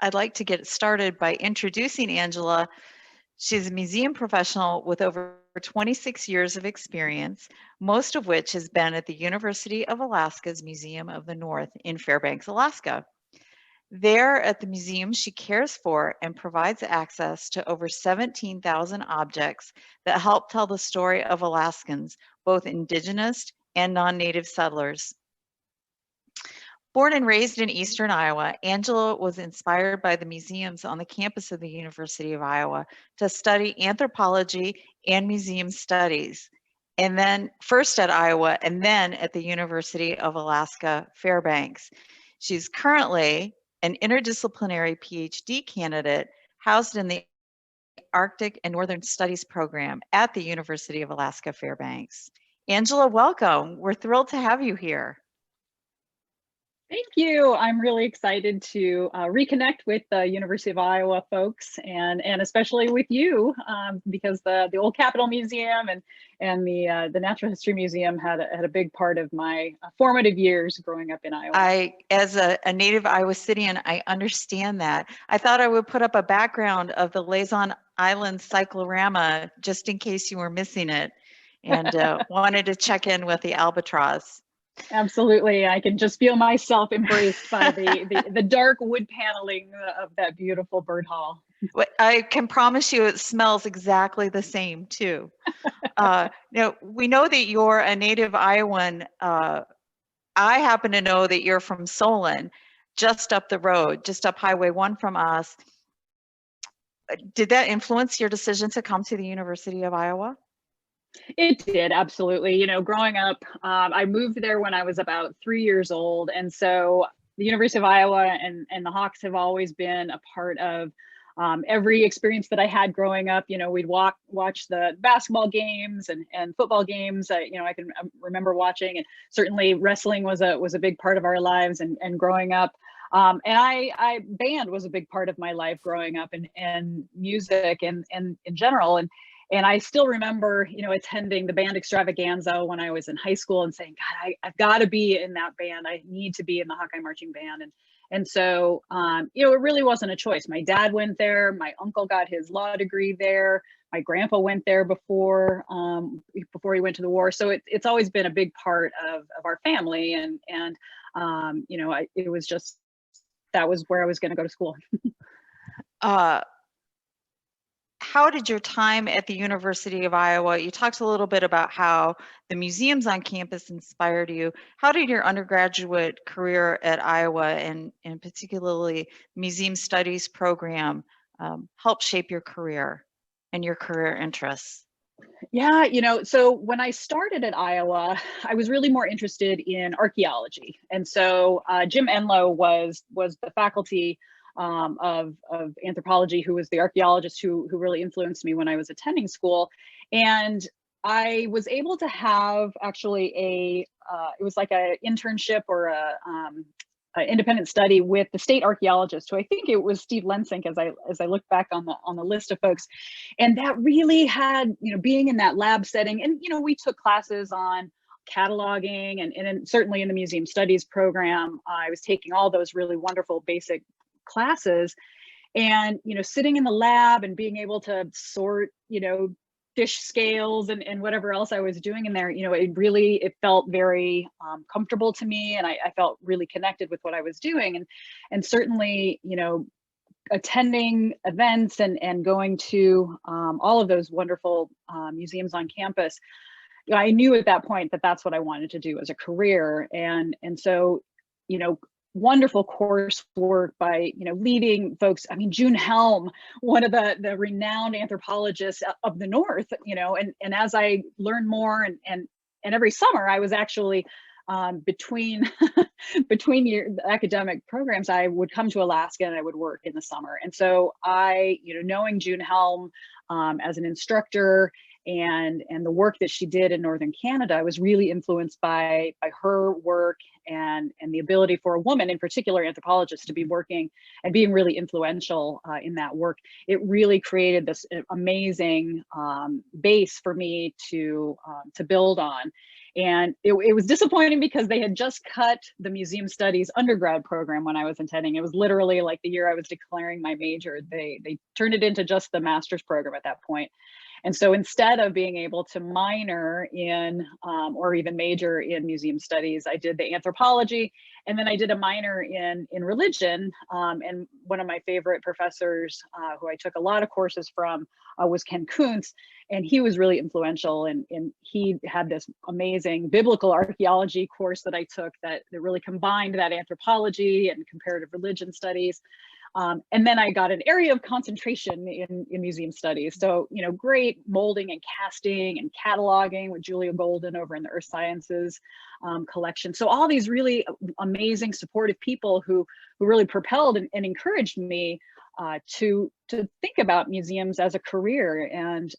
I'd like to get started by introducing Angela. She's a museum professional with over 26 years of experience, most of which has been at the University of Alaska's Museum of the North in Fairbanks, Alaska. There at the museum, she cares for and provides access to over 17,000 objects that help tell the story of Alaskans, both Indigenous and non-native settlers. Born and raised in Eastern Iowa, Angela was inspired by the museums on the campus of the University of Iowa to study anthropology and museum studies, and then first at Iowa and then at the University of Alaska Fairbanks. She's currently an interdisciplinary PhD candidate housed in the Arctic and Northern Studies program at the University of Alaska Fairbanks. Angela, welcome. We're thrilled to have you here. Thank you. I'm really excited to reconnect with the University of Iowa folks and especially with you because the old Capitol Museum and the Natural History Museum had a big part of my formative years growing up in Iowa. As a native Iowa Citian, I understand that. I thought I would put up a background of the Laysan Island cyclorama just in case you were missing it, and wanted to check in with the albatross. Absolutely. I can just feel myself embraced by the dark wood paneling of that beautiful bird hall. I can promise you it smells exactly the same too. Now, we know that you're a native Iowan. I happen to know that you're from Solon, just up the road, just up Highway 1 from us. Did that influence your decision to come to the University of Iowa? It did, absolutely. You know, growing up, I moved there when I was about 3 years old. And so the University of Iowa and the Hawks have always been a part of every experience that I had growing up. You know, we'd watch the basketball games and football games. You know, I can remember watching, and certainly wrestling was a big part of our lives and growing up. And band was a big part of my life growing up, and music and in general. And I still remember, you know, attending the band extravaganza when I was in high school and saying, God, I've got to be in that band. I need to be in the Hawkeye Marching Band. And so, you know, it really wasn't a choice. My dad went there. My uncle got his law degree there. My grandpa went there before he went to the war. So it's always been a big part of our family. And you know, it was just, that was where I was going to go to school. How did your time at the University of Iowa, you talked a little bit about how the museums on campus inspired you. How did your undergraduate career at Iowa and particularly museum studies program help shape your career and your career interests? Yeah, you know, so when I started at Iowa, I was really more interested in archaeology. And so Jim Enlow was the faculty of anthropology, who was the archaeologist who really influenced me when I was attending school. And I was able to have actually it was like an internship or an independent study with the state archaeologist, who I think it was Steve Lensink, as I look back on the list of folks. And that really had, you know, being in that lab setting, and, you know, we took classes on cataloging and certainly in the museum studies program, I was taking all those really wonderful basic classes, and, you know, sitting in the lab and being able to sort, you know, fish scales and whatever else I was doing in there, you know, it felt very comfortable to me, and I felt really connected with what I was doing, and certainly, you know, attending events and going to all of those wonderful museums on campus. You know, I knew at that point that that's what I wanted to do as a career, and so, you know, wonderful coursework by, you know, leading folks. I mean, June Helm, one of the renowned anthropologists of the North, you know, and as I learned more and every summer I was actually between the academic programs, I would come to Alaska and I would work in the summer. And so I, you know, knowing June Helm as an instructor and the work that she did in Northern Canada, I was really influenced by her work and the ability for a woman, in particular anthropologist, to be working and being really influential in that work. It really created this amazing base for me to build on. And it was disappointing because they had just cut the museum studies undergrad program when I was attending. It was literally like the year I was declaring my major. They turned it into just the master's program at that point. And so instead of being able to minor in or even major in museum studies, I did the anthropology, and then I did a minor in religion. And one of my favorite professors who I took a lot of courses from was Ken Kuntz, and he was really influential. And he had this amazing biblical archaeology course that I took that really combined that anthropology and comparative religion studies. And then I got an area of concentration in museum studies. So, you know, great molding and casting and cataloging with Julia Golden over in the Earth Sciences collection. So all these really amazing supportive people who really propelled and encouraged me to think about museums as a career. And,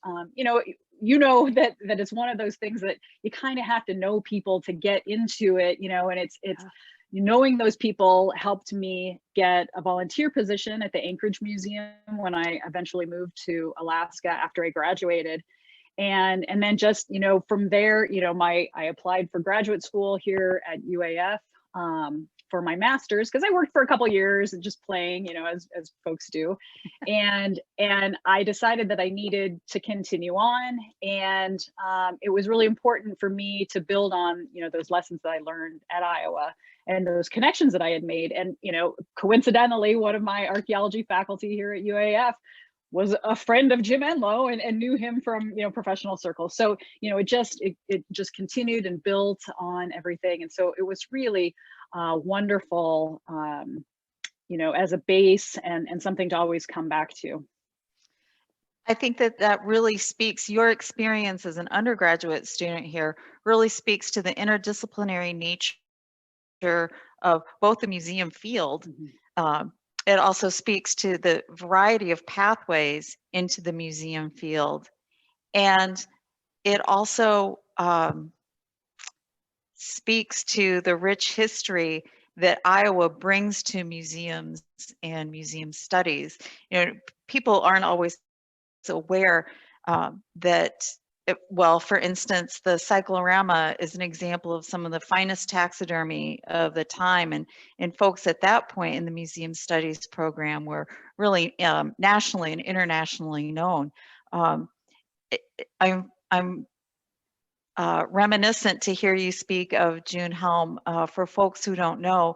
you know that it's one of those things that you kind of have to know people to get into it, you know, and it's knowing those people helped me get a volunteer position at the Anchorage Museum when I eventually moved to Alaska after I graduated. And then just, you know, from there, you know, I applied for graduate school here at UAF for my master's, because I worked for a couple of years and just playing, you know, as folks do. And I decided that I needed to continue on. And it was really important for me to build on, you know, those lessons that I learned at Iowa and those connections that I had made. And, you know, coincidentally, one of my archaeology faculty here at UAF was a friend of Jim Enlow and knew him from, you know, professional circles. So, you know, it just continued and built on everything. And so it was really wonderful, you know, as a base and something to always come back to. I think that really speaks, your experience as an undergraduate student here really speaks to the interdisciplinary nature of both the museum field. Mm-hmm. It also speaks to the variety of pathways into the museum field. And it also speaks to the rich history that Iowa brings to museums and museum studies. You know, people aren't always aware that, well, for instance, the cyclorama is an example of some of the finest taxidermy of the time, and folks at that point in the museum studies program were really nationally and internationally known. I'm reminiscent to hear you speak of June Helm. For folks who don't know,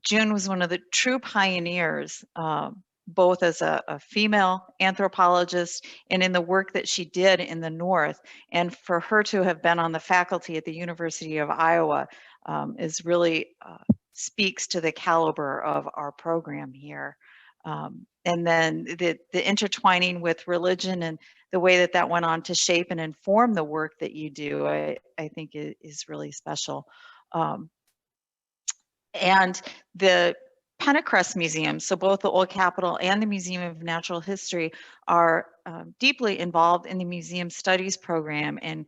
June was one of the true pioneers, both as a female anthropologist and in the work that she did in the North. And for her to have been on the faculty at the University of Iowa is really speaks to the caliber of our program here. And then the intertwining with religion and the way that went on to shape and inform the work that you do, I think is really special. And the Pentecost Museum, so both the Old Capitol and the Museum of Natural History are deeply involved in the museum studies program, and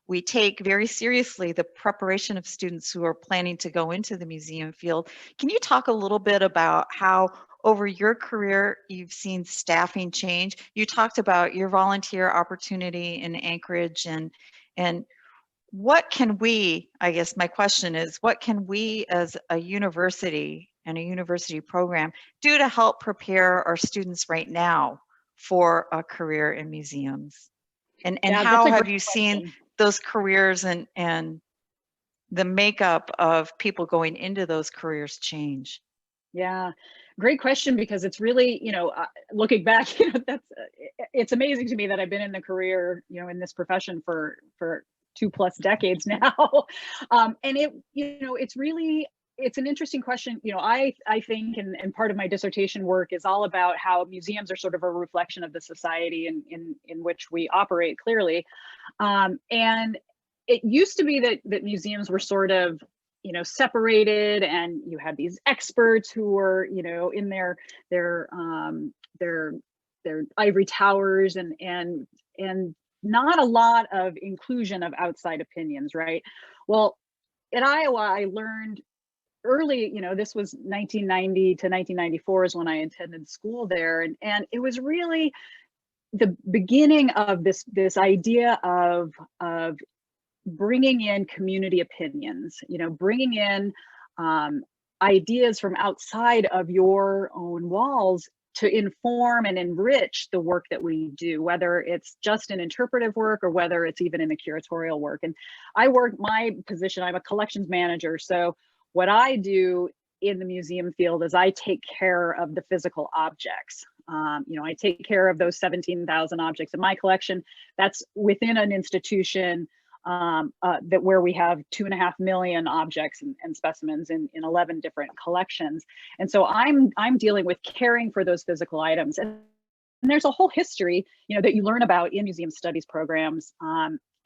we take very seriously the preparation of students who are planning to go into the museum field. Can you talk a little bit about how over your career you've seen staffing change? You talked about your volunteer opportunity in Anchorage, and what can we, I guess my question is, what can we as a university and a university program do to help prepare our students right now for a career in museums? And Yeah, how have you seen those careers and the makeup of people going into those careers change? Yeah, great question, because it's really, you know, looking back, you know, it's amazing to me that I've been in the career, you know, in this profession for 2+ decades now. And it, you know, it's an interesting question. You know, I think, and part of my dissertation work is all about how museums are sort of a reflection of the society in which we operate, clearly. And it used to be that museums were sort of, you know, separated, and you had these experts who were, you know, in their ivory towers and not a lot of inclusion of outside opinions, right? Well, at Iowa, I learned early, this was 1990 to 1994 is when I attended school there. And it was really the beginning of this idea of bringing in community opinions, bringing in ideas from outside of your own walls to inform and enrich the work that we do, whether it's just in interpretive work or whether it's even in the curatorial work. And my position, I'm a collections manager. So what I do in the museum field is I take care of the physical objects. I take care of those 17,000 objects in my collection. That's within an institution that where we have 2.5 million objects and specimens in 11 different collections. And so I'm dealing with caring for those physical items. And there's a whole history, that you learn about in museum studies programs.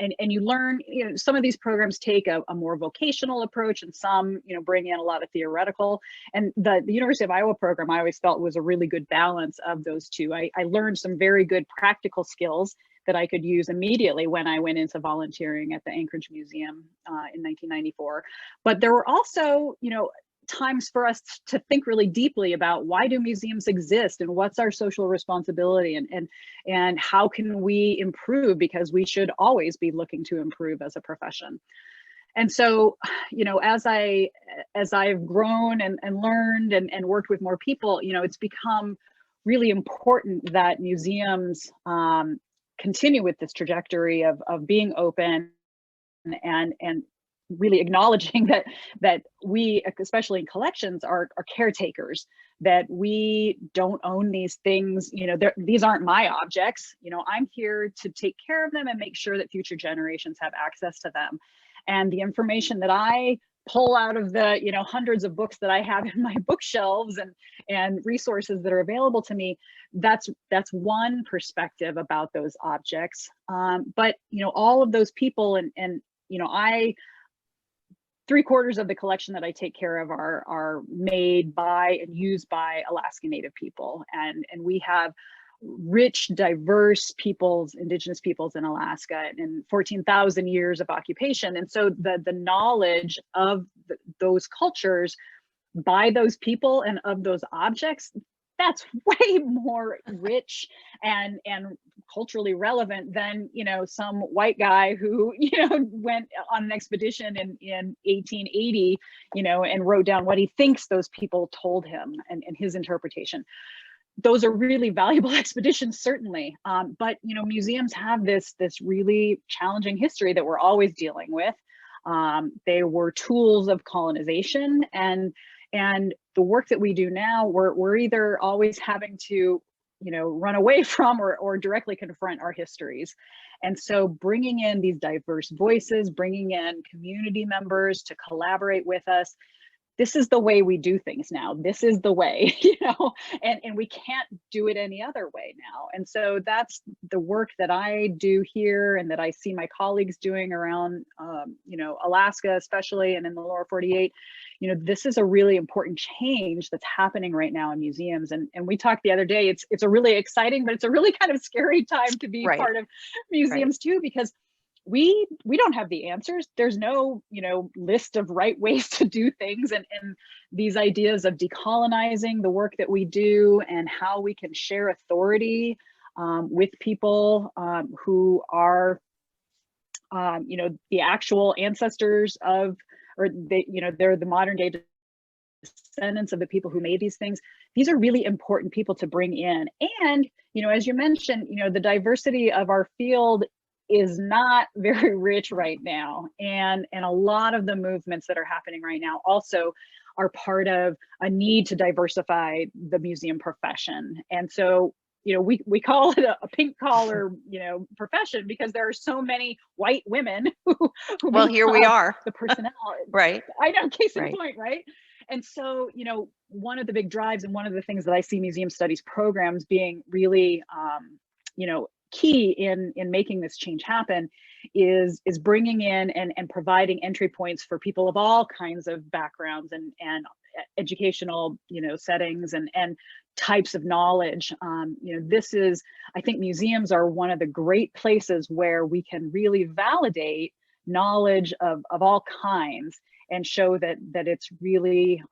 And you learn, some of these programs take a more vocational approach, and some, bring in a lot of theoretical. And the University of Iowa program, I always felt was a really good balance of those two. I learned some very good practical skills that I could use immediately when I went into volunteering at the Anchorage Museum in 1994. But there were also, times for us to think really deeply about why do museums exist and what's our social responsibility and how can we improve, because we should always be looking to improve as a profession. And so, as I've grown and learned and worked with more people, it's become really important that museums continue with this trajectory of being open and really acknowledging that we, especially in collections, are caretakers, that we don't own these things. These aren't my objects. I'm here to take care of them and make sure that future generations have access to them. And the information that I pull out of the hundreds of books that I have in my bookshelves and resources that are available to me, that's one perspective about those objects. But all of those people and I 3/4 of the collection that I take care of are made by and used by Alaska Native people, and we have rich, diverse peoples, Indigenous peoples in Alaska, and 14,000 years of occupation. And so the knowledge of those cultures by those people and of those objects, that's way more rich and culturally relevant than some white guy who went on an expedition in 1880 and wrote down what he thinks those people told him and his interpretation. Those are really valuable expeditions, certainly, but museums have this really challenging history that we're always dealing with. They were tools of colonization, and the work that we do now, we're either always having to run away from or directly confront our histories. And so bringing in these diverse voices, bringing in community members to collaborate with us, this is the way we do things now. This is the way, and we can't do it any other way now. And so that's the work that I do here and that I see my colleagues doing around, Alaska, especially, and in the lower 48. This is a really important change that's happening right now in museums. And we talked the other day, it's a really exciting, but it's a really kind of scary time to be part of museums too, because we don't have the answers. There's no, list of right ways to do things. And these ideas of decolonizing the work that we do and how we can share authority with people who are, the actual ancestors of, or they're the modern day descendants of the people who made these things. These are really important people to bring in. And, as you mentioned, the diversity of our field is not very rich right now. And a lot of the movements that are happening right now also are part of a need to diversify the museum profession. And so, we call it a pink collar, profession, because there are so many white women who well, here we are. The personnel. Right. I know, case in point, right? And so, one of the big drives and one of the things that I see museum studies programs being really, key in making this change happen is bringing in and providing entry points for people of all kinds of backgrounds and educational, settings and types of knowledge. This is, I think museums are one of the great places where we can really validate knowledge of all kinds and show that it's really,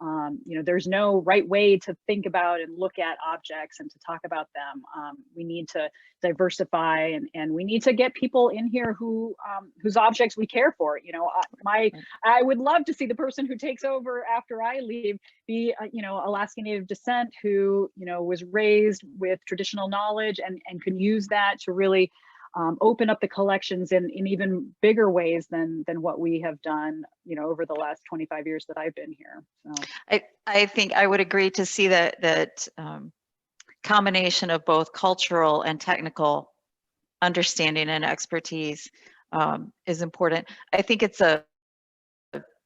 there's no right way to think about and look at objects and to talk about them. We need to diversify and we need to get people in here who whose objects we care for. I would love to see the person who takes over after I leave be, Alaska Native descent who, was raised with traditional knowledge and can use that to really open up the collections in even bigger ways than what we have done, over the last 25 years that I've been here. So I think I would agree to see that combination of both cultural and technical understanding and expertise is important. I think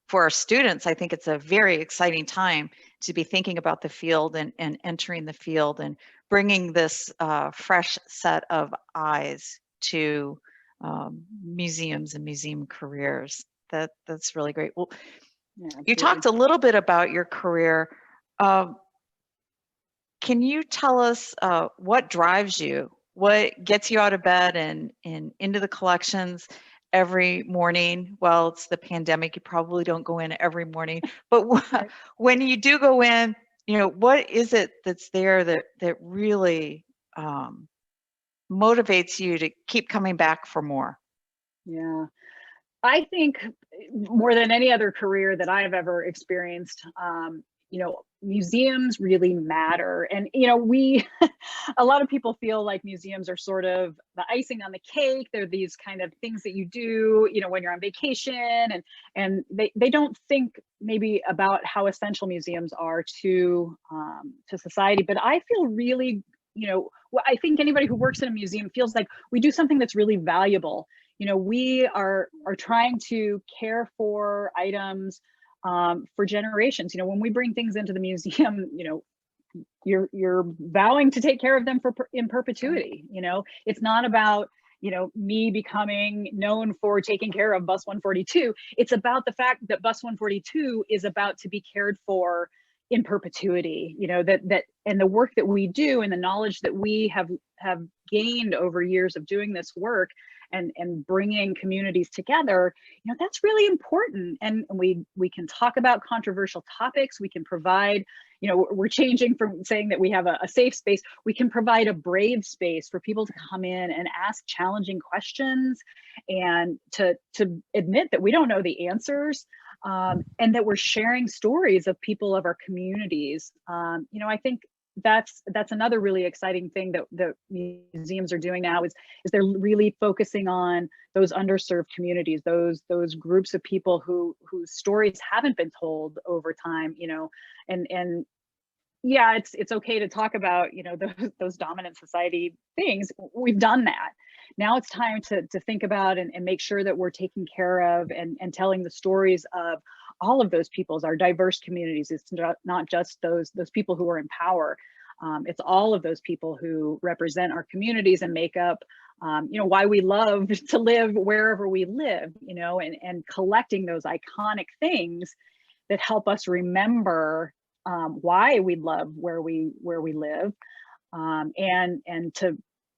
for our students, I think it's a very exciting time to be thinking about the field and entering the field and bringing this fresh set of eyes to museums and museum careers. That's really great. Well, yeah, you talked a little bit about your career. Can you tell us what drives you? What gets you out of bed and into the collections every morning? Well, it's the pandemic. You probably don't go in every morning, but when you do go in, what is it that's there that really motivates you to keep coming back for more? Yeah, I think more than any other career that I've ever experienced, museums really matter. And, a lot of people feel like museums are sort of the icing on the cake. They're these kind of things that you do, when you're on vacation, and they don't think maybe about how essential museums are to society. But I feel really, I think anybody who works in a museum feels like we do something that's really valuable. We are trying to care for items for generations. When we bring things into the museum, you're vowing to take care of them in perpetuity. It's not about me becoming known for taking care of bus 142. It's about the fact that bus 142 is about to be cared for in perpetuity. That and the work that we do and the knowledge that we have gained over years of doing this work and bringing communities together, that's really important. And we can talk about controversial topics. We can provide, we're changing from saying that we have a safe space. We can provide a brave space for people to come in and ask challenging questions and to admit that we don't know the answers, and that we're sharing stories of people of our communities. I think that's another really exciting thing that museums are doing now is they're really focusing on those underserved communities, those groups of people whose stories haven't been told over time, and yeah, it's okay to talk about, those dominant society things. We've done that. Now it's time to think about and make sure that we're taking care of and telling the stories of all of those peoples, our diverse communities. It's not just those people who are in power. It's all of those people who represent our communities and make up, why we love to live wherever we live, and collecting those iconic things that help us remember why we love where we live, and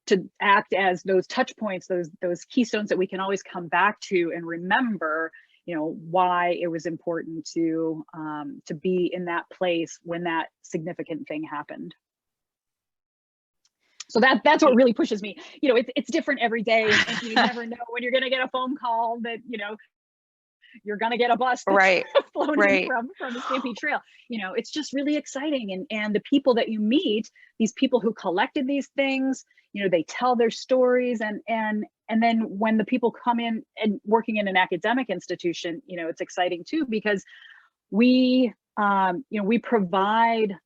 to act as those touch points, those keystones that we can always come back to and remember, why it was important to be in that place when that significant thing happened. So that's what really pushes me. It's different every day, and you never know when you're going to get a phone call that you're going to get a bus that's flown in from the Stampede Trail. It's just really exciting, and the people that you meet, these people who collected these things, they tell their stories, and then when the people come in and working in an academic institution, it's exciting too, because we provide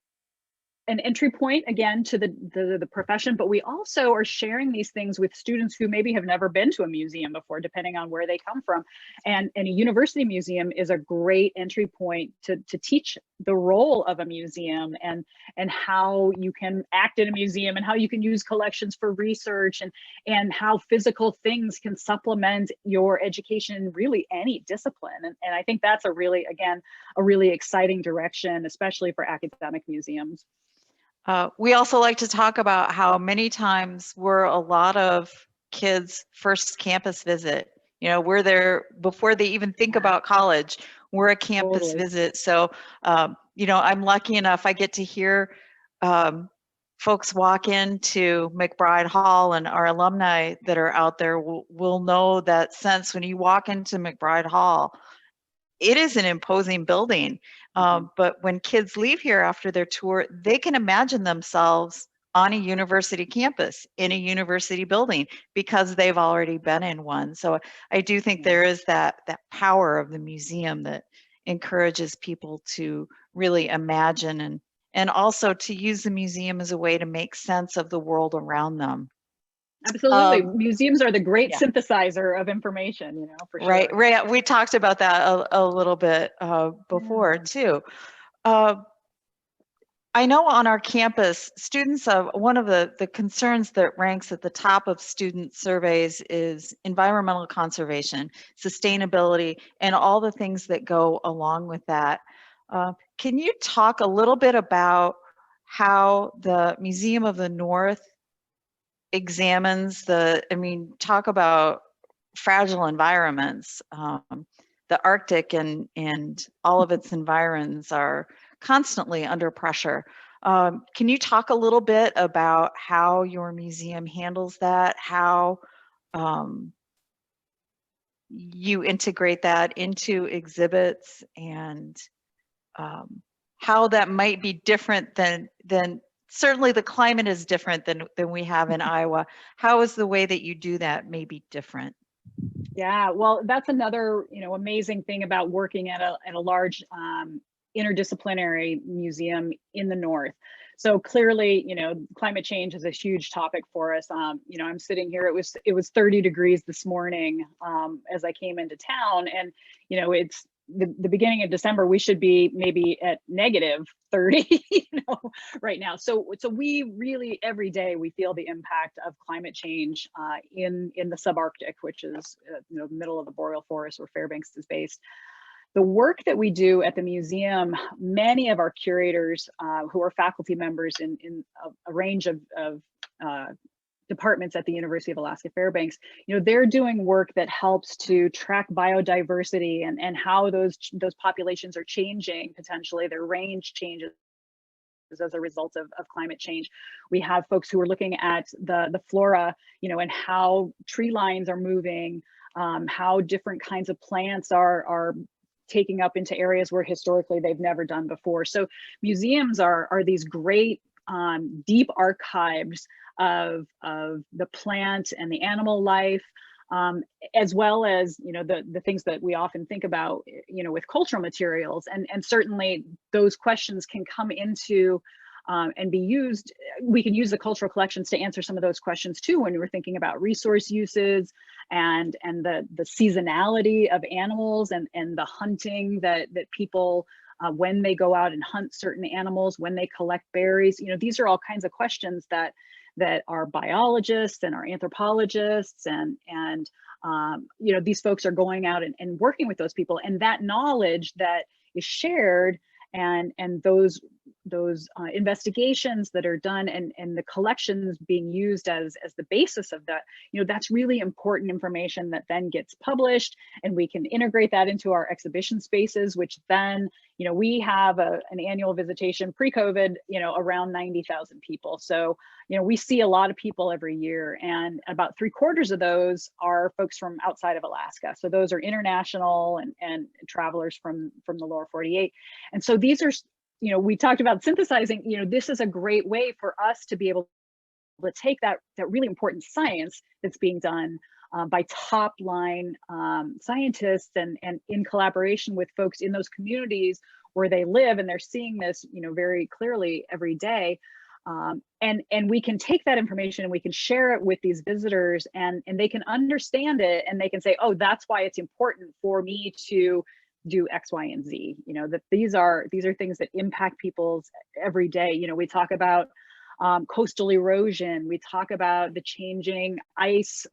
an entry point again to the profession, but we also are sharing these things with students who maybe have never been to a museum before, depending on where they come from. And a university museum is a great entry point to teach the role of a museum and how you can act in a museum and how you can use collections for research and how physical things can supplement your education in really any discipline. And I think that's a really, again, a really exciting direction, especially for academic museums. We also like to talk about how many times we're a lot of kids' first campus visit. You know, we're there before they even think about college. We're a campus visit. So, you know, I'm lucky enough I get to hear folks walk into McBride Hall, and our alumni that are out there will know that sense when you walk into McBride Hall. It is an imposing building, but when kids leave here after their tour, they can imagine themselves on a university campus in a university building because they've already been in one. So I do think there is that power of the museum that encourages people to really imagine and also to use the museum as a way to make sense of the world around them. Absolutely. Museums are the great synthesizer of information, you know, for sure. Right. We talked about that a little bit before too. I know on our campus, students of one of the concerns that ranks at the top of student surveys is environmental conservation, sustainability, and all the things that go along with that. Can you talk a little bit about how the Museum of the North examines talk about fragile environments. The Arctic and all of its environs are constantly under pressure. Can you talk a little bit about how your museum handles that, how you integrate that into exhibits, and how that might be different than certainly the climate is different than we have in Iowa. How is the way that you do that maybe different? Yeah, well, that's another, you know, amazing thing about working at a large interdisciplinary museum in the North. So clearly, you know, climate change is a huge topic for us. You know, I'm sitting here, it was 30 degrees this morning as I came into town, and, you know, it's the beginning of December, we should be maybe at negative 30, you know, right now. So we really, every day, we feel the impact of climate change in the subarctic, which is, you know, the middle of the boreal forest where Fairbanks is based. The work that we do at the museum, many of our curators who are faculty members in a range of departments at the University of Alaska Fairbanks, you know, they're doing work that helps to track biodiversity and how those populations are changing, potentially their range changes as a result of climate change. We have folks who are looking at the flora, you know, and how tree lines are moving, how different kinds of plants are taking up into areas where historically they've never done before. So museums are these great deep archives of the plant and the animal life, as well as, you know, the things that we often think about, you know, with cultural materials, and certainly those questions can come into and be used. We can use the cultural collections to answer some of those questions too when we're thinking about resource uses and the seasonality of animals and the hunting that people when they go out and hunt certain animals, when they collect berries. You know, these are all kinds of questions that our biologists and our anthropologists and you know, these folks are going out and working with those people, and that knowledge that is shared and those investigations that are done and the collections being used as the basis of that, you know, that's really important information that then gets published, and we can integrate that into our exhibition spaces, which then, you know, we have an annual visitation pre-COVID, you know, around 90,000 people. So, you know, we see a lot of people every year, and about 3/4 of those are folks from outside of Alaska. So those are international and travelers from the lower 48. And so these are, you know, we talked about synthesizing, you know, this is a great way for us to be able to take that really important science that's being done by top line scientists and in collaboration with folks in those communities where they live, and they're seeing this, you know, very clearly every day. And we can take that information and we can share it with these visitors, and they can understand it, and they can say, oh, that's why it's important for me to do X, Y, and Z. You know, that these are things that impact people's every day. You know, we talk about coastal erosion. We talk about the changing ice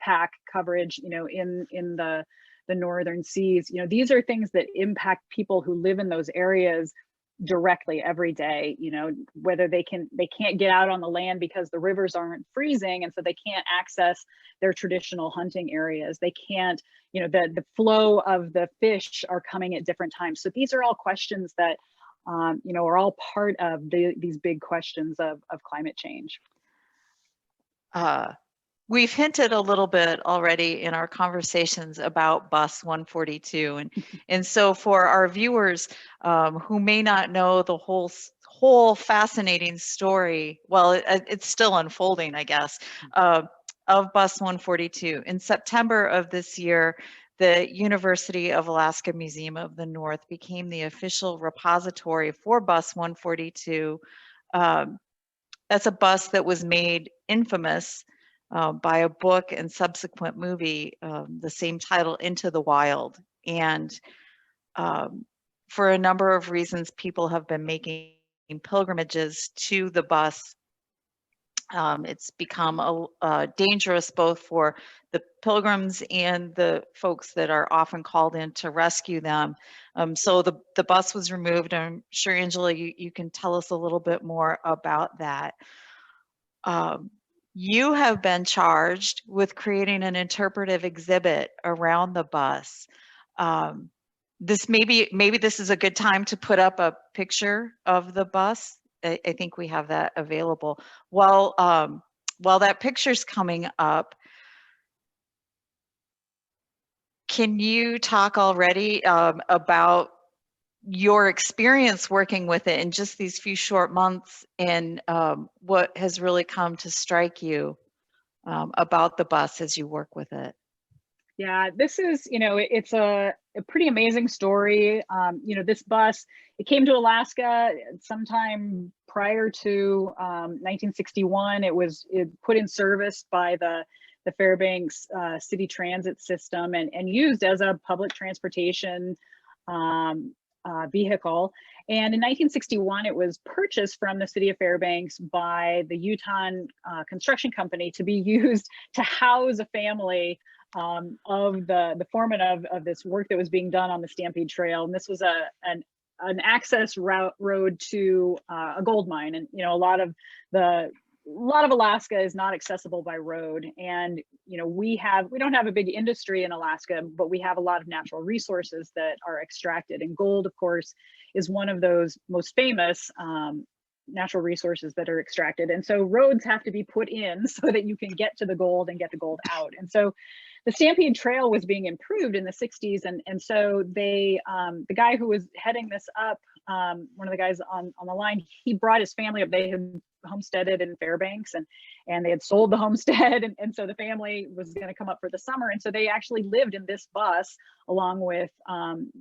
pack coverage, you know, in the northern seas. You know, these are things that impact people who live in those areas directly every day. You know, whether they can't get out on the land because the rivers aren't freezing, and so they can't access their traditional hunting areas. They can't, you know, the flow of the fish are coming at different times. So these are all questions that you know, are all part of these big questions of climate change. We've hinted a little bit already in our conversations about Bus 142. And so for our viewers who may not know the whole fascinating story, well, it's still unfolding, I guess, of Bus 142. In September of this year, the University of Alaska Museum of the North became the official repository for Bus 142. That's a bus that was made infamous by a book and subsequent movie, the same title, Into the Wild. And for a number of reasons, people have been making pilgrimages to the bus. It's become dangerous both for the pilgrims and the folks that are often called in to rescue them. So the bus was removed. I'm sure, Angela, you can tell us a little bit more about that. You have been charged with creating an interpretive exhibit around the bus. This maybe this is a good time to put up a picture of the bus. I think we have that available. While that picture's coming up, can you talk already about your experience working with it in just these few short months, and what has really come to strike you about the bus as you work with it? Yeah, this is, you know, it's a pretty amazing story. You know, this bus, it came to Alaska sometime prior to 1961. It put in service by the Fairbanks city transit system, and used as a public transportation vehicle. And in 1961, it was purchased from the city of Fairbanks by the Utah construction company to be used to house a family of the foreman of this work that was being done on the Stampede Trail. And this was an access road to a gold mine. And, you know, a lot of Alaska is not accessible by road. And, you know, we don't have a big industry in Alaska, but we have a lot of natural resources that are extracted. And gold, of course, is one of those most famous natural resources that are extracted. And so roads have to be put in so that you can get to the gold and get the gold out. And so the Stampede Trail was being improved in the 60s. And so the guy who was heading this up, one of the guys on the line, he brought his family up. They had homesteaded in Fairbanks, and they had sold the homestead. And so the family was going to come up for the summer. And so they actually lived in this bus along with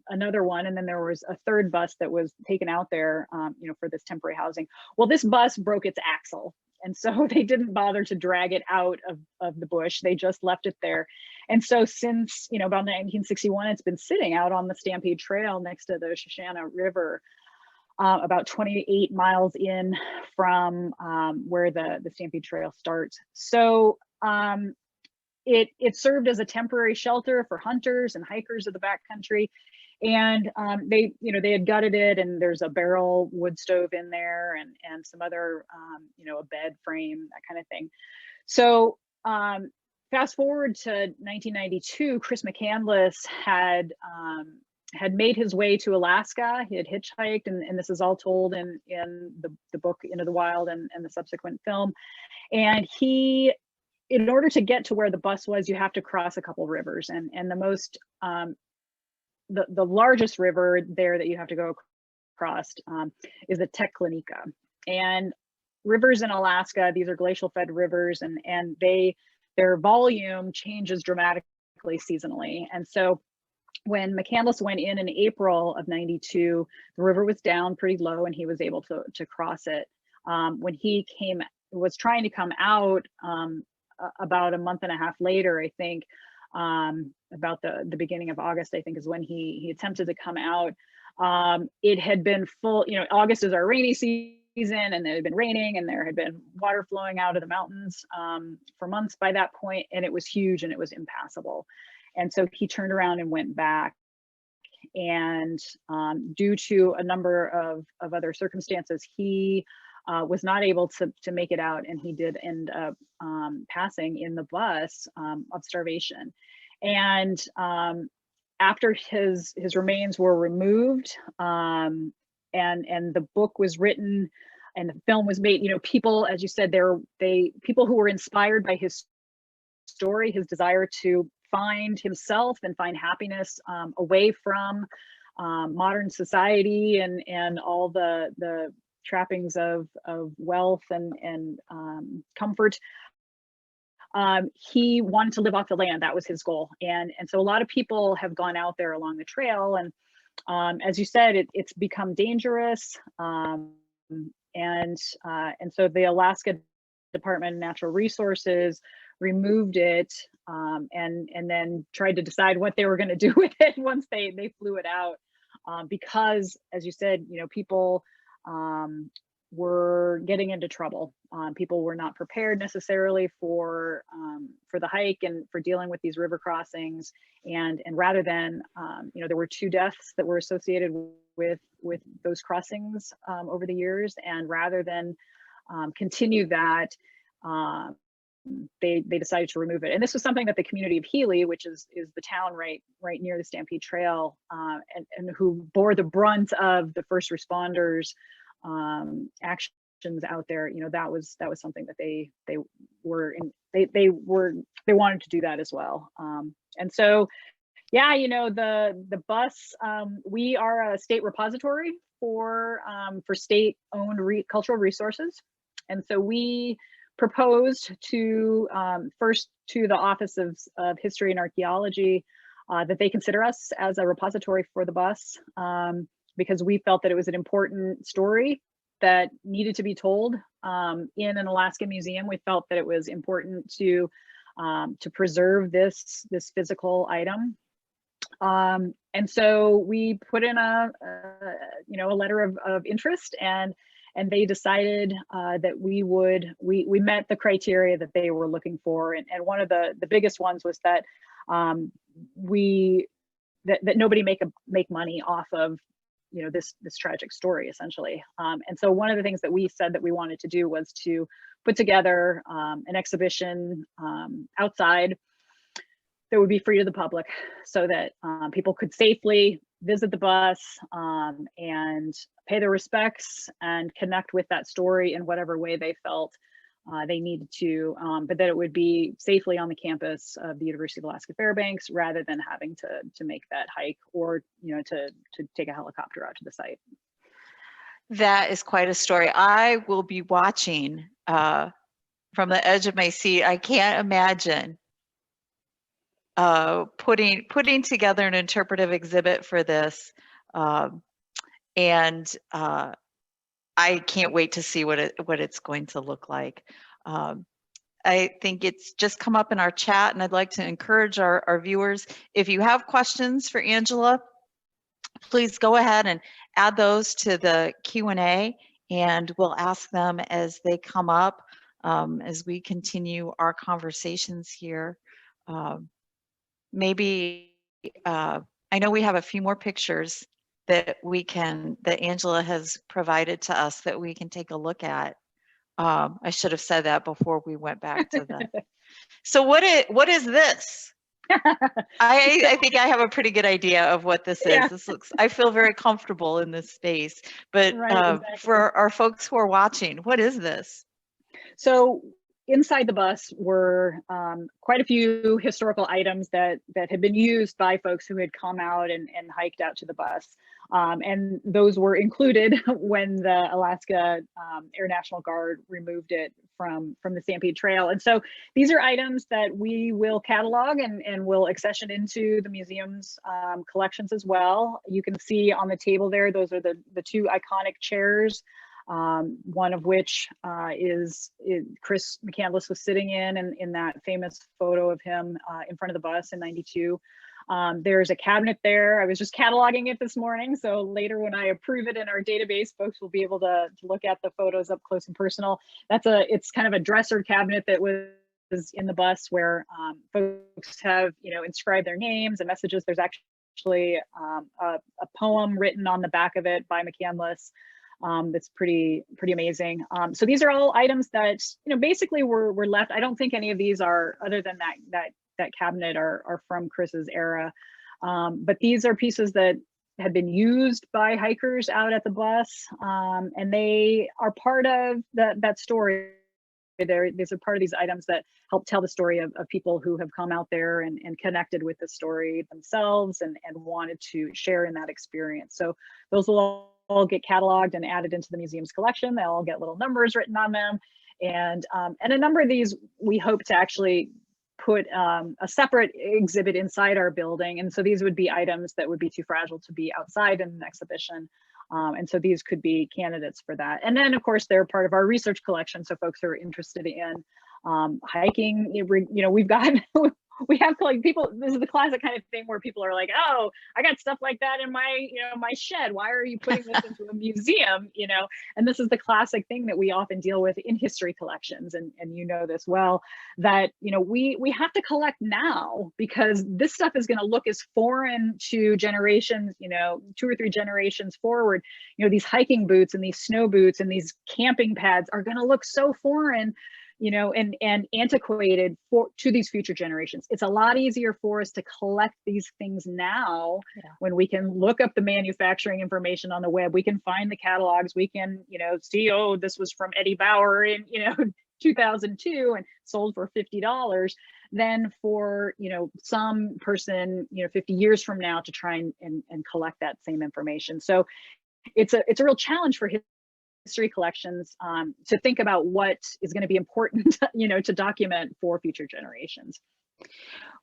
another one. And then there was a third bus that was taken out there, you know, for this temporary housing. Well, this bus broke its axle. And so they didn't bother to drag it out of the bush. They just left it there. And so since, you know, about 1961, it's been sitting out on the Stampede Trail next to the Shoshana River, about 28 miles in from where the Stampede Trail starts. So it served as a temporary shelter for hunters and hikers of the backcountry. And they had gutted it, and there's a barrel wood stove in there, and some other, you know, a bed frame, that kind of thing. So fast forward to 1992, Chris McCandless had made his way to Alaska. He had hitchhiked, and this is all told in the book Into the Wild and the subsequent film. And he, in order to get to where the bus was, you have to cross a couple rivers, and the most the largest river there that you have to go across is the Teklenika. And rivers in Alaska, these are glacial fed rivers, and their volume changes dramatically seasonally. And so when McCandless went in April of '92, the river was down pretty low and he was able to cross it. When he was trying to come out about a month and a half later, I think, about the beginning of August, I think is when he attempted to come out. It had been full, you know, August is our rainy season, and it had been raining and there had been water flowing out of the mountains for months by that point, and it was huge and it was impassable. And so he turned around and went back, and due to a number of other circumstances, he was not able to make it out, and he did end up passing in the bus of starvation. And after his remains were removed, and the book was written and the film was made, you know, people, as you said, people who were inspired by his story, his desire to find himself and find happiness away from modern society and all the trappings of wealth and comfort. He wanted to live off the land. That was his goal. And so a lot of people have gone out there along the trail, and as you said, it's become dangerous. And so the Alaska Department of Natural Resources removed it, and then tried to decide what they were going to do with it once they flew it out, because, as you said, you know, people were getting into trouble. People were not prepared necessarily for the hike and for dealing with these river crossings. And rather than, you know, there were 2 deaths that were associated with those crossings over the years. And rather than continue that, they decided to remove it. And this was something that the community of Healy, which is the town right near the Stampede Trail, and who bore the brunt of the first responders actions out there, you know, that was something that they wanted to do that as well. And so, yeah, you know, the bus, we are a state repository for state-owned cultural resources. And so we proposed to first to the Office of History and Archaeology that they consider us as a repository for the bus, because we felt that it was an important story that needed to be told in an Alaska museum. We felt that it was important to preserve this physical item. And so we put in a letter of interest, and they decided that we met the criteria that they were looking for. And one of the biggest ones was that that nobody make money off of, you know, this tragic story, essentially. And so one of the things that we said that we wanted to do was to put together an exhibition outside that would be free to the public, so that people could safely visit the bus and pay their respects and connect with that story in whatever way they felt they needed to, but that it would be safely on the campus of the University of Alaska Fairbanks, rather than having to make that hike, or, you know, to take a helicopter out to the site. That is quite a story. I will be watching from the edge of my seat. I can't imagine putting together an interpretive exhibit for this, and I can't wait to see what it's going to look like. I think it's just come up in our chat, and I'd like to encourage our viewers, if you have questions for Angela, please go ahead and add those to the Q&A, and we'll ask them as they come up as we continue our conversations here. Maybe, I know we have a few more pictures that Angela has provided to us that we can take a look at. I should have said that before we went back to the. So what is this? I think I have a pretty good idea of what this is. Yeah. This looks, I feel very comfortable in this space, but right, exactly. For our folks who are watching, what is this? So inside the bus were quite a few historical items that had been used by folks who had come out and hiked out to the bus. And those were included when the Alaska Air National Guard removed it from the Stampede Trail. And so these are items that we will catalog and will accession into the museum's collections as well. You can see on the table there, those are the two iconic chairs, one of which is Chris McCandless was sitting in that famous photo of him in front of the bus in '92. There's a cabinet there. I was just cataloging it this morning, so later when I approve it in our database, folks will be able to look at the photos up close and personal. It's kind of a dresser cabinet that was in the bus where folks have, you know, inscribed their names and messages. There's actually a poem written on the back of it by McCandless. That's pretty amazing. So these are all items that, you know, basically were left. I don't think any of these are, other than that cabinet, are from Chris's era. But these are pieces that had been used by hikers out at the bus, and they are part of that story. These are part of these items that help tell the story of people who have come out there and connected with the story themselves and wanted to share in that experience. So those will all get cataloged and added into the museum's collection. They'll all get little numbers written on them. And a number of these we hope to actually put a separate exhibit inside our building. And so these would be items that would be too fragile to be outside in an exhibition. And so these could be candidates for that. And then of course, they're part of our research collection. So folks who are interested in hiking, you know, we have like people, this is the classic kind of thing where people are like, oh, I got stuff like that in my, you know, my shed. Why are you putting this into a museum? You know, and this is the classic thing that we often deal with in history collections. And you know this well, that, you know, we have to collect now because this stuff is going to look as foreign to generations, you know, 2 or 3 generations forward. You know, these hiking boots and these snow boots and these camping pads are going to look so foreign, you know, and antiquated to these future generations. It's a lot easier for us to collect these things now when we can look up the manufacturing information on the web. We can find the catalogs. We can, you know, see, oh, this was from Eddie Bauer in, you know, 2002 and sold for $50, than for, you know, some person, you know, 50 years from now to try and collect that same information. So it's a real challenge for history collections to think about what is going to be important, you know, to document for future generations.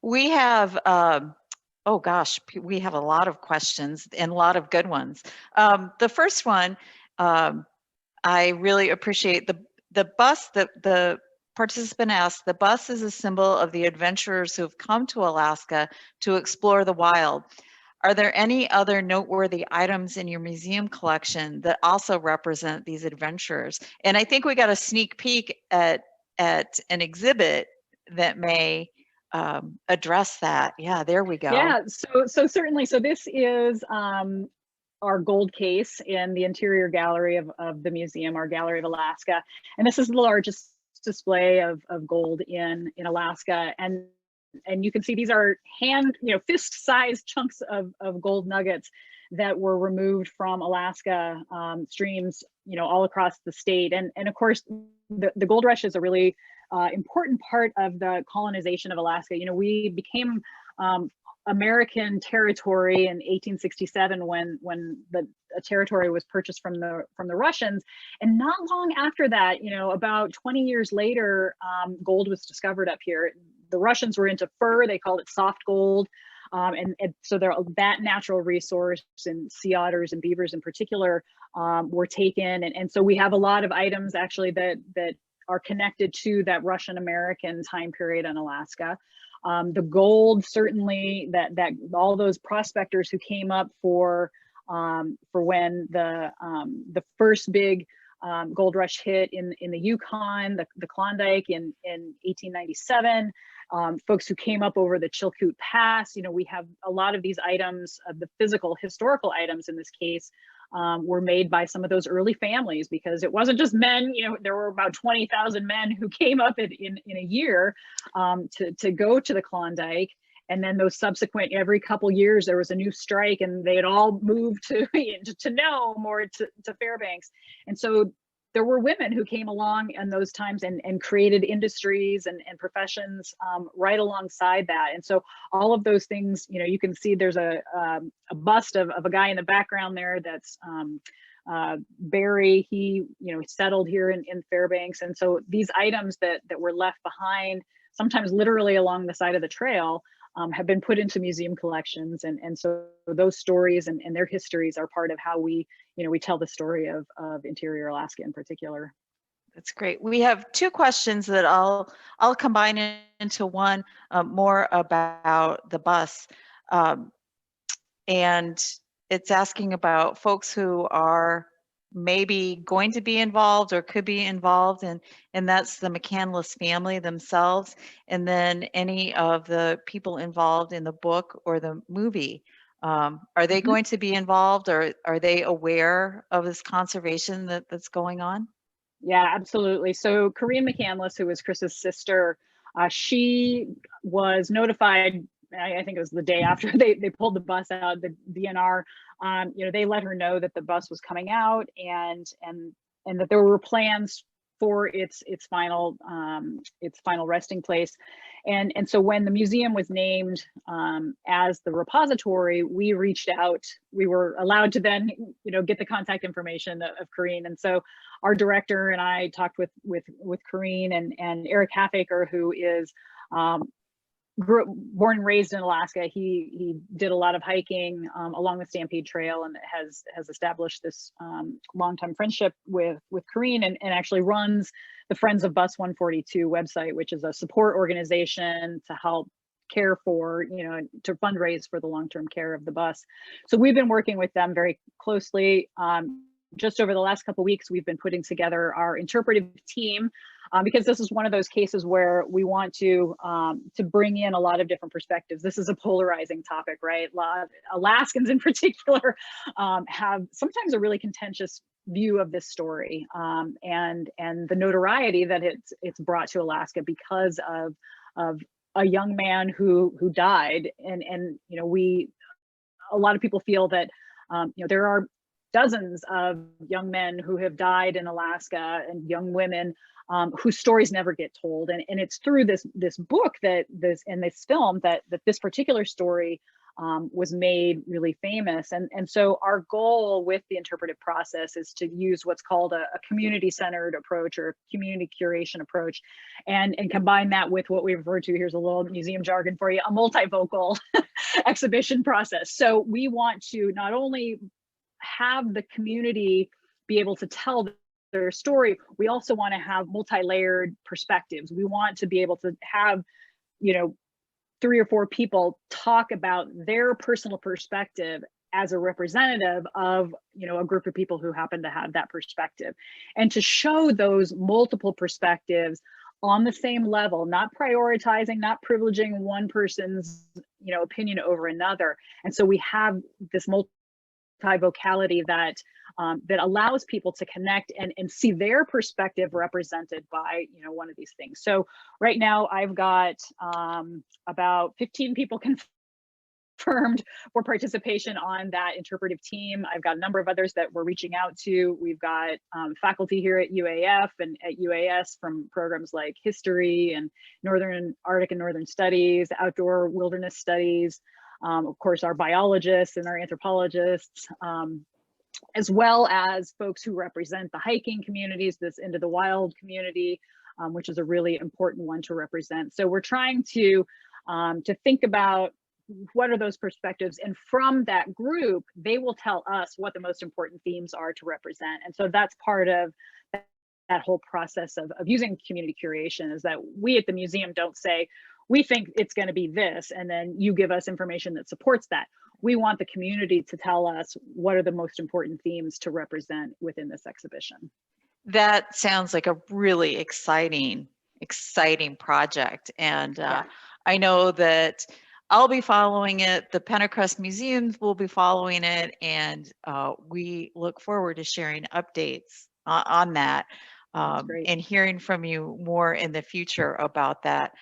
We have, oh gosh, we have a lot of questions and a lot of good ones. The first one, I really appreciate the bus that the participant asked. The bus is a symbol of the adventurers who have come to Alaska to explore the wild. Are there any other noteworthy items in your museum collection that also represent these adventurers? And I think we got a sneak peek at an exhibit that may address that. Yeah, there we go. Yeah, so certainly. So this is our gold case in the interior gallery of the museum, our Gallery of Alaska. And this is the largest display of gold in Alaska. And you can see these are fist-sized chunks of gold nuggets that were removed from Alaska streams, you know, all across the state. And of course, the gold rush is a really important part of the colonization of Alaska. You know, we became American territory in 1867 when a territory was purchased from the Russians, and not long after that, you know, about 20 years later, gold was discovered up here. The Russians were into fur; they called it soft gold, and so that natural resource and sea otters and beavers in particular were taken, and so we have a lot of items actually that are connected to that Russian American time period in Alaska. The gold, certainly, that all those prospectors who came up for when the first big gold rush hit in the Yukon, the Klondike in 1897, folks who came up over the Chilkoot Pass. You know, we have a lot of these items, the physical historical items in this case, were made by some of those early families, because it wasn't just men. You know, there were about 20,000 men who came up in a year to go to the Klondike. And then those subsequent, every couple years, there was a new strike, and they had all moved to Nome or to Fairbanks. And so there were women who came along in those times and created industries and professions right alongside that. And so all of those things, you know, you can see there's a bust of a guy in the background there that's Barry, he, settled here in Fairbanks. And so these items that were left behind, sometimes literally along the side of the trail, have been put into museum collections. And so those stories and their histories are part of how we tell the story of interior Alaska in particular. That's great. We have two questions that I'll combine into one, more about the bus. And it's asking about folks who are maybe going to be involved or could be involved, and that's the McCandless family themselves, and then any of the people involved in the book or the movie. Are they going to be involved, or are they aware of this conservation that's going on? Yeah, absolutely. So Corinne McCandless, who was Chris's sister, she was notified, I think it was the day after they pulled the bus out, the DNR, they let her know that the bus was coming out and that there were plans for its final resting place. And so when the museum was named as the repository, we reached out. We were allowed to then, get the contact information of Corinne. And so our director and I talked with Corinne and Eric Halfaker, who is born and raised in Alaska. He did a lot of hiking along the Stampede Trail and has established this long-time friendship with Corinne and actually runs the Friends of Bus 142 website, which is a support organization to help care for, to fundraise for the long-term care of the bus. So we've been working with them very closely. Just over the last couple of weeks, we've been putting together our interpretive team because this is one of those cases where we want to bring in a lot of different perspectives. This is a polarizing topic, right? Alaskans in particular have sometimes a really contentious view of this story and the notoriety that it's brought to Alaska because of a young man who died. And a lot of people feel that there are dozens of young men who have died in Alaska and young women whose stories never get told. And it's through this book this film that this particular story was made really famous. And so our goal with the interpretive process is to use what's called a community-centered approach or community curation approach and combine that with what we refer to, here's a little museum jargon for you, a multivocal exhibition process. So we want to not only have the community be able to tell their story, we also want to have multi-layered perspectives. We want to be able to have, 3 or 4 people talk about their personal perspective as a representative of, a group of people who happen to have that perspective, and to show those multiple perspectives on the same level, not prioritizing, not privileging one person's, opinion over another. And so we have this multi-vocality that allows people to connect and see their perspective represented by one of these things. So right now I've got about 15 people confirmed for participation on that interpretive team. I've got a number of others that we're reaching out to. We've got faculty here at UAF and at UAS from programs like history and Northern Arctic and Northern Studies, outdoor wilderness studies, of course our biologists and our anthropologists, as well as folks who represent the hiking communities, this Into the Wild community, which is a really important one to represent. So we're trying to think about what are those perspectives, and from that group, they will tell us what the most important themes are to represent. And so that's part of that whole process of using community curation, is that we at the museum don't say, we think it's going to be this, and then you give us information that supports that. We want the community to tell us what are the most important themes to represent within this exhibition. That sounds like a really exciting project. And I know that I'll be following it. The Pentecrest Museums will be following it. And we look forward to sharing updates on that and hearing from you more in the future about that.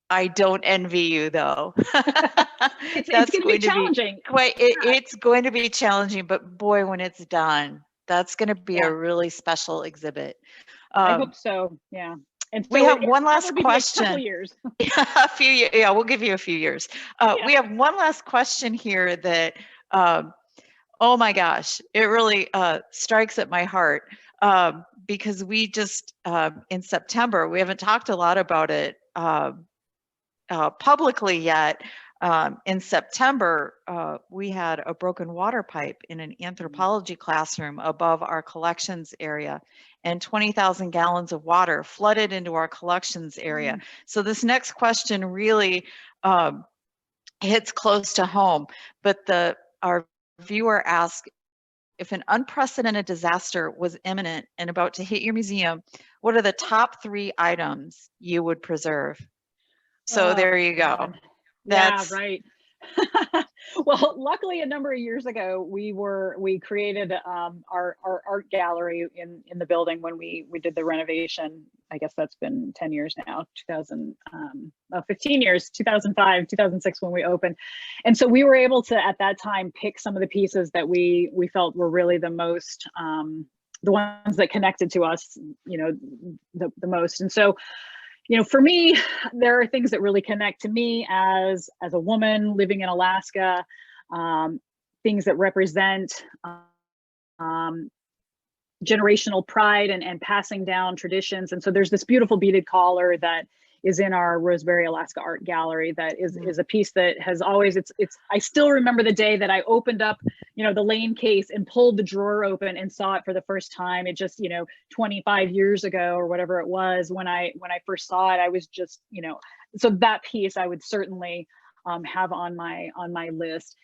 I don't envy you, though. It's going to be challenging. It's going to be challenging, but boy, when it's done, that's going to be a really special exhibit. I hope so. Yeah. And so we have one last question. A couple years. A few years. Yeah, we'll give you a few years. We have one last question here that Oh my gosh, it really strikes at my heart, because we just, in September, we haven't talked a lot about it publicly yet. In September, we had a broken water pipe in an anthropology classroom above our collections area, and 20,000 gallons of water flooded into our collections area. So this next question really hits close to home, but our viewer asked, if an unprecedented disaster was imminent and about to hit your museum, what are the top 3 items you would preserve? So there you go. God. That's yeah, right. Well, luckily, a number of years ago, we created our art gallery in the building when we did the renovation. I guess that's been 10 years now, 15 years, 2005, 2006 when we opened. And so we were able to, at that time, pick some of the pieces that we felt were really the most, the ones that connected to us, you know, the most. And so, you know, for me, there are things that really connect to me as a woman living in Alaska, things that represent generational pride and passing down traditions. And so there's this beautiful beaded collar that is in our Roseberry, Alaska art gallery that is a piece that has always, I still remember the day that I opened up, you know, the Lane case and pulled the drawer open and saw it for the first time. It just, you know, 25 years ago or whatever it was, when I first saw it, I was just, you know, so that piece I would certainly have on my list.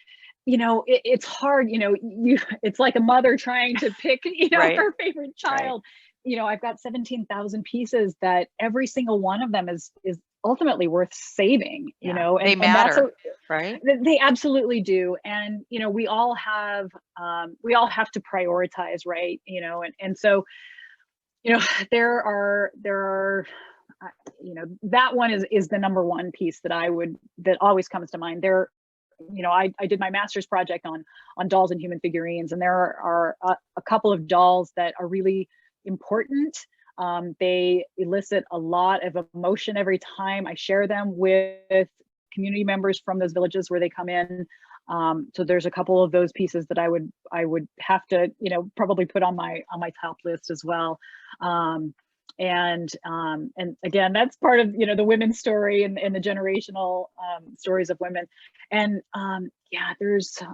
You know, it's hard, you know, it's like a mother trying to pick, you know, right. her favorite child. You know, I've got 17,000 pieces that every single one of them is ultimately worth saving, you know, and they matter, right? They absolutely do. And, you know, we all have to prioritize, right? You know, and so, you know, there are, you know, that one is the number one piece that always comes to mind. There, you know, I did my master's project on dolls and human figurines, and there are a couple of dolls that are really important. They elicit a lot of emotion every time I share them with community members from those villages where they come in. So there's a couple of those pieces that I would have to, you know, probably put on my top list as well. And again, that's part of, you know, the women's story and the generational stories of women. And yeah,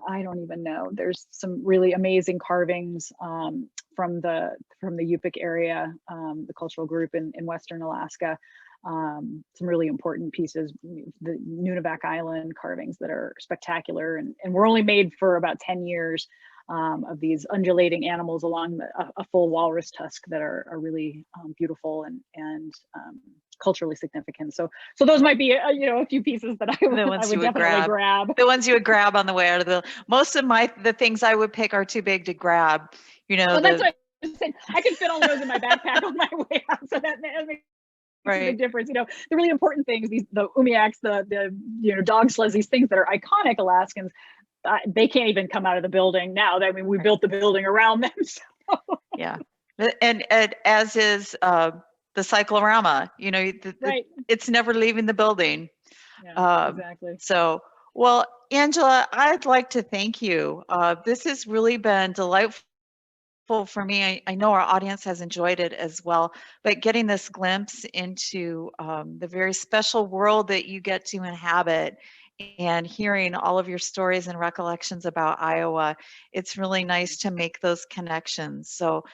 I don't even know, there's some really amazing carvings from the Yupik area, the cultural group in Western Alaska. Some really important pieces, the Nunivak Island carvings that are spectacular, and were only made for about 10 years. Of these undulating animals along a full walrus tusk that are really beautiful and culturally significant. So those might be you know, a few pieces that I would definitely grab. The ones you would grab on the way out of most of the things I would pick are too big to grab. You know, well, that's what I was saying. I can fit all those in my backpack on my way out, so that makes a big difference. You know, the really important things, the umiaks, the you know, dog sleds, these things that are iconic Alaskans. They can't even come out of the building now. I mean, we built the building around them. So. Yeah, and as is the cyclorama. You know, it's never leaving the building. Yeah, exactly. So, well, Angela, I'd like to thank you. This has really been delightful for me. I know our audience has enjoyed it as well, but getting this glimpse into the very special world that you get to inhabit, and hearing all of your stories and recollections about Iowa, it's really nice to make those connections. So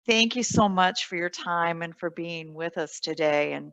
thank you so much for your time and for being with us today. And